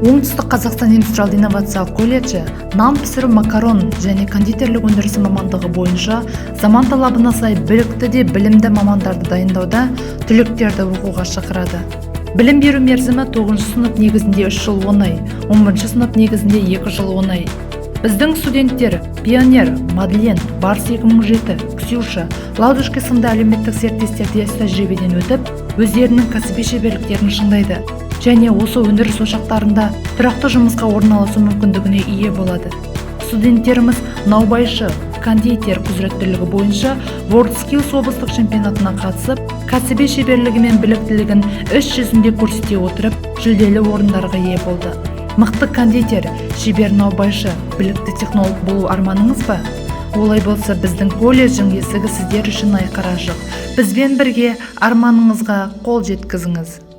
Оңтүстік Қазақстан индустриалды-инновациялық колледжі нан пісіру, макарон және кондитерлік өндірісі мамандығы бойынша заман талабына сай білікті де білімді мамандарды дайындауда түлектерді оқуға шақырады. Білім беру мерзімі 9 сынып негізінде 3 жыл 10 ай, 11 сынып негізінде 2 жыл 10 ай. Біздің студенттер Пионер, Мадлен, Барс 2007, Ксюша, Ладушки сынды әлеуметтік серіктестерде тәжірибеден өтіп, өздерінің кәсіби шеберліктерін шыңдайды және осы өндіріс ошақтарында тұрақты жұмысқа орналасу мүмкіндігіне ие болады. Студенттеріміз наубайшы, кондитер құзыреттілігі бойынша WorldSkills облыстық чемпионатына қатысып, кәсіби шеберлігі мен біліктілігін іс жүзінде көрсете отырып, жүлделі орындарға ие болды. Мықты кондитер, шебер наубайшы, білікті технолог болу арманыңыз ба? Олай болса, біздің колледждің есігі сіздер үшін айқара ашық. Бізбен бірге арманыңызға қол жеткізіңіз.